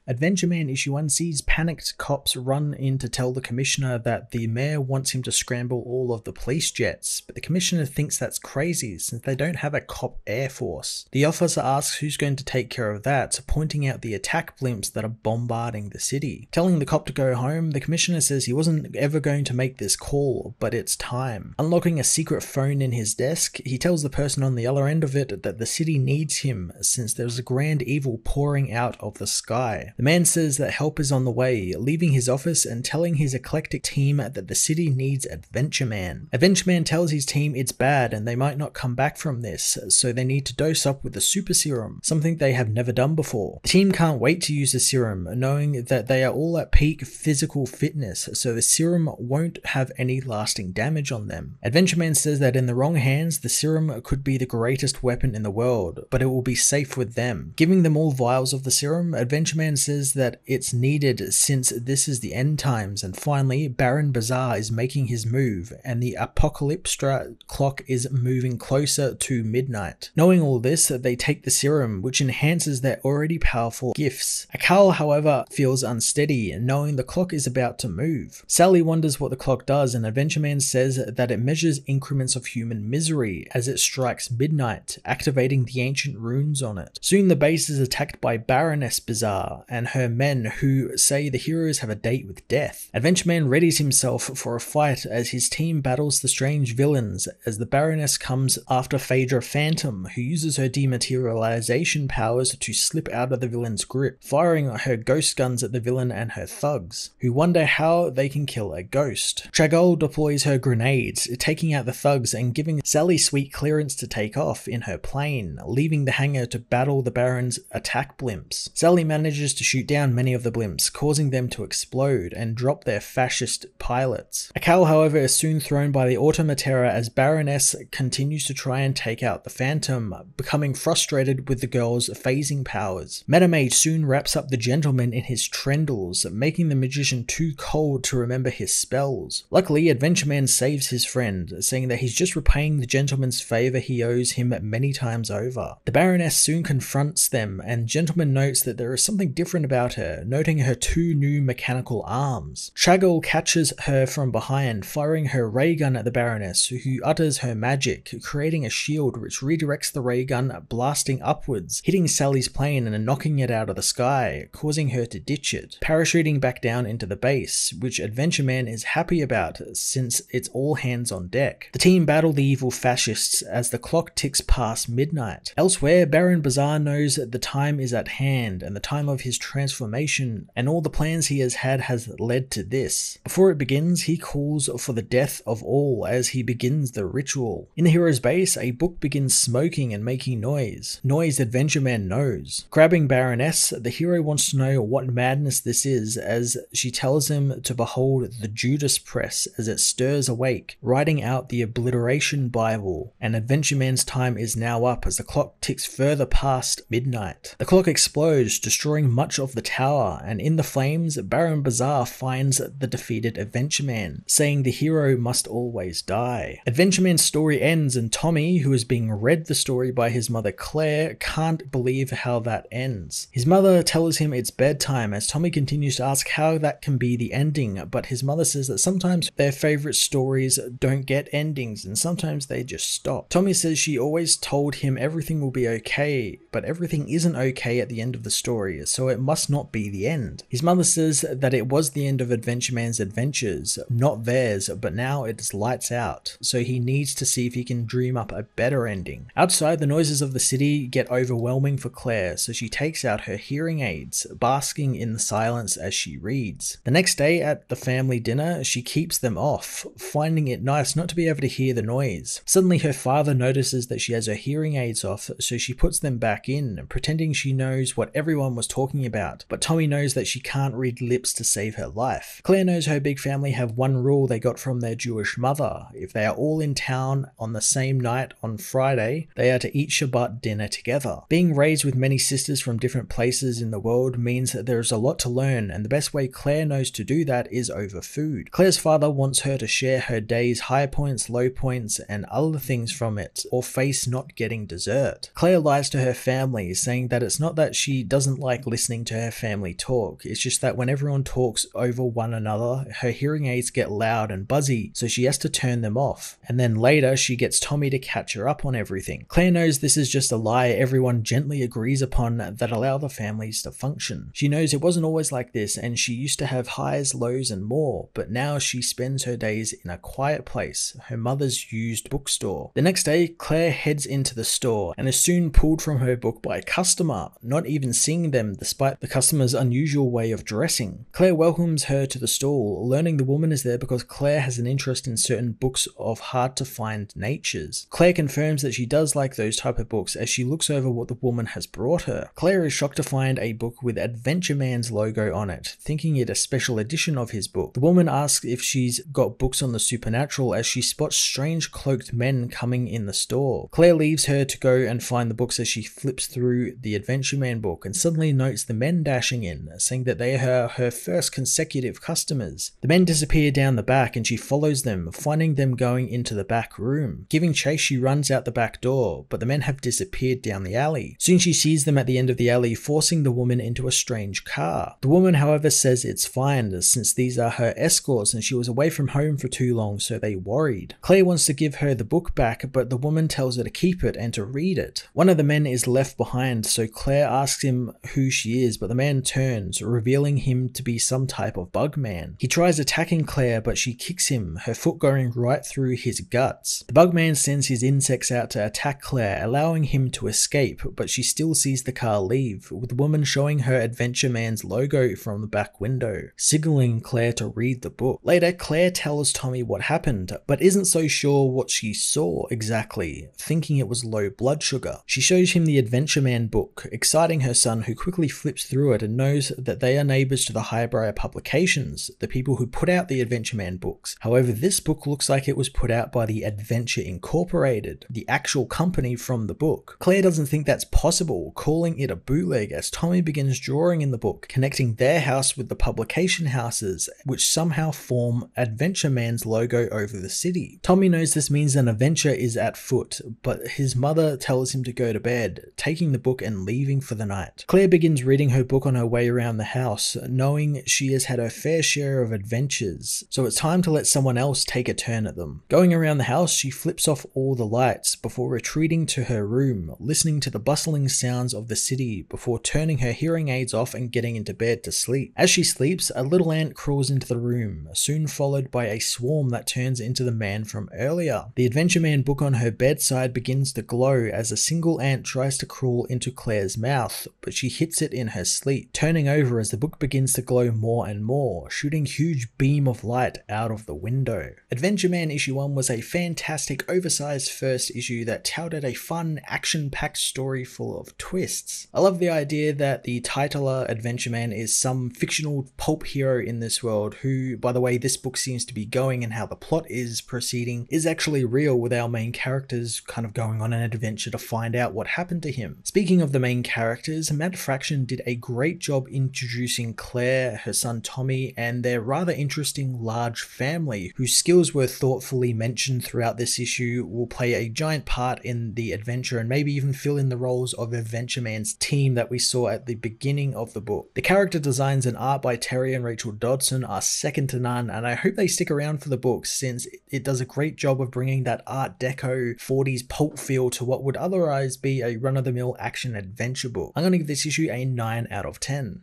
Adventureman Issue 1 sees panicked cops run in to tell the commissioner that the mayor wants him to scramble all of the police jets, but the commissioner thinks that's crazy since they don't have a cop air force. The officer asks who's going to take care of that, pointing out the attack blimps that are bombarding the city. Telling the cop to go home, the commissioner says he wasn't ever going to make this call, but it's time. Unlocking a secret phone in his desk, he tells the person on the other end of it that the city needs him since there's a grand evil pouring out of the sky. The man says that help is on the way, leaving his office and telling his eclectic team that the city needs Adventureman. Adventureman tells his team it's bad and they might not come back from this, so they need to dose up with the super serum, something they have never done before. The team can't wait to use the serum, knowing that they are all at peak physical fitness, so the serum won't have any lasting damage on them. Adventureman says that in the wrong hands, the serum could be the greatest weapon in the world, but it will be safe with them. Giving them all vials of the serum, Adventureman says that it's needed since this is the end times, and finally Baron Bazaar is making his move and the Apocalypstra clock is moving closer to midnight. Knowing all this, they take the serum, which enhances their already powerful gifts. Akal, however, feels unsteady, knowing the clock is about to move. Sally wonders what the clock does, and Adventureman says that it measures increments of human misery as it strikes midnight, activating the ancient runes on it. Soon the base is attacked by Baroness Bazaar and her men, who say the heroes have a date with death. Adventureman readies himself for a fight as his team battles the strange villains as the Baroness comes after Phaedra Phantom, who uses her dematerialization powers to slip out of the villain's grip, firing her ghost guns at the villain and her thugs, who wonder how they can kill a ghost. Tragol deploys her grenades, taking out the thugs and giving Sally sweet clearance to take off in her plane, leaving the hangar to battle the Baron's attack blimps. Sally manages to shoot down many of the blimps, causing them to explode and drop their fascist pilots. Akal, however, is soon thrown by the Automatera as Baroness continues to try and take out the Phantom, becoming frustrated with the girl's phasing powers. Metamage soon wraps up the gentleman in his trendles, making the magician too cold to remember his spells. Luckily, Adventureman saves his friend, saying that he's just repaying the gentleman's favor he owes him many times over. The Baroness soon confronts them, and Gentleman notes that there is something different about her, noting her two new mechanical arms. Tragol catches her from behind, firing her ray gun at the Baroness, who utters her magic, creating a shield which redirects the ray gun, blasting upwards, hitting Sally's plane and knocking it out of the sky, causing her to ditch it, parachuting back down into the base, which Adventureman is happy about since it's all hands on deck. The team battle the evil fascists as the clock ticks past midnight. Elsewhere, Baron Bazaar knows the time is at hand and the time of his transformation, and all the plans he has had has led to this. Before it begins, he calls for the death of all as he begins the ritual. In the hero's base, a book begins smoking and making noise Adventureman knows. Grabbing Baroness, the hero wants to know what madness this is as she tells him to behold the Judas press as it stirs awake, writing out the Obliteration Bible, and Adventureman's time is now up as the clock ticks further past midnight. The clock explodes, destroying much of the tower, and in the flames, Baron Bazaar finds the defeated Adventureman, saying the hero must always die. Adventureman's story ends, and Tommy, who is being read the story by his mother Claire, can't believe how that ends. His mother tells him it's bedtime as Tommy continues to ask how that can be the ending, but his mother says that sometimes their favorite stories don't get endings and sometimes they just stop. Tommy says she always told him everything will be okay, but everything isn't okay at the end of the story, so it must not be the end. His mother says that it was the end of Adventureman's adventures, not theirs, but now it's lights out, so he needs to see if he can dream up a better ending. Outside, the noises of the city get overwhelming for Claire, so she takes out her hearing aids, basking in the silence as she reads. The next day at the family dinner, she keeps them off, finding it nice not to be able to hear the noise. Suddenly her father notices that she has her hearing aids off, so she puts them back in, pretending she knows what everyone was talking about, but Tommy knows that she can't read lips to save her life. Claire knows her big family have one rule they got from their Jewish mother: if they are all in town on the same night on Friday, they are to eat Shabbat dinner together. Being raised with many sisters from different places in the world means that there is a lot to learn, and the best way Claire knows to do that is over food. Claire's father wants her to share her day's high points, low points, and other things from it, or face not getting dessert. Claire lies to her family, saying that it's not that she doesn't like listening listening to her family talk. It's just that when everyone talks over one another, her hearing aids get loud and buzzy, so she has to turn them off. And then later, she gets Tommy to catch her up on everything. Claire knows this is just a lie everyone gently agrees upon that allow the families to function. She knows it wasn't always like this, and she used to have highs, lows, and more, but now she spends her days in a quiet place, her mother's used bookstore. The next day, Claire heads into the store and is soon pulled from her book by a customer, not even seeing them despite the customer's unusual way of dressing. Claire welcomes her to the stall, learning the woman is there because Claire has an interest in certain books of hard-to-find natures. Claire confirms that she does like those type of books as she looks over what the woman has brought her. Claire is shocked to find a book with Adventureman's logo on it, thinking it a special edition of his book. The woman asks if she's got books on the supernatural as she spots strange cloaked men coming in the store. Claire leaves her to go and find the books as she flips through the Adventureman book and suddenly notes the men dashing in, saying that they are her first consecutive customers. The men disappear down the back and she follows them, finding them going into the back room. Giving chase, she runs out the back door, but the men have disappeared down the alley. Soon she sees them at the end of the alley, forcing the woman into a strange car. The woman, however, says it's fine since these are her escorts and she was away from home for too long, so they worried. Claire wants to give her the book back, but the woman tells her to keep it and to read it. One of the men is left behind, so Claire asks him who she is, but the man turns, revealing him to be some type of bug man. He tries attacking Claire, but she kicks him, her foot going right through his guts. The bug man sends his insects out to attack Claire, allowing him to escape, but she still sees the car leave, with the woman showing her Adventureman's logo from the back window, signaling Claire to read the book. Later, Claire tells Tommy what happened, but isn't so sure what she saw exactly, thinking it was low blood sugar. She shows him the Adventureman book, exciting her son, who quickly flips through it and knows that they are neighbors to the Highbriar Publications, the people who put out the Adventureman books. However, this book looks like it was put out by the Adventure Incorporated, the actual company from the book. Claire doesn't think that's possible, calling it a bootleg as Tommy begins drawing in the book, connecting their house with the publication houses, which somehow form Adventureman's logo over the city. Tommy knows this means an adventure is at foot, but his mother tells him to go to bed, taking the book and leaving for the night. Claire begins reading her book on her way around the house, knowing she has had her fair share of adventures, so it's time to let someone else take a turn at them. Going around the house, she flips off all the lights before retreating to her room, listening to the bustling sounds of the city before turning her hearing aids off and getting into bed to sleep. As she sleeps, a little ant crawls into the room, soon followed by a swarm that turns into the man from earlier. The Adventureman book on her bedside begins to glow as a single ant tries to crawl into Claire's mouth, but she hits it in her sleep, turning over as the book begins to glow more and more, shooting huge beam of light out of the window. Adventureman issue 1 was a fantastic oversized first issue that touted a fun, action-packed story full of twists. I love the idea that the titular Adventureman is some fictional pulp hero in this world who, by the way this book seems to be going and how the plot is proceeding, is actually real, with our main characters kind of going on an adventure to find out what happened to him. Speaking of the main characters, Matt Fraction did a great job introducing Claire, her son Tommy, and their rather interesting large family, whose skills were thoughtfully mentioned throughout this issue, will play a giant part in the adventure and maybe even fill in the roles of Adventureman's team that we saw at the beginning of the book. The character designs and art by Terry and Rachel Dodson are second to none, and I hope they stick around for the book since it does a great job of bringing that Art Deco 40s pulp feel to what would otherwise be a run-of-the-mill action adventure book. I'm going to give this issue a 9 out of 10.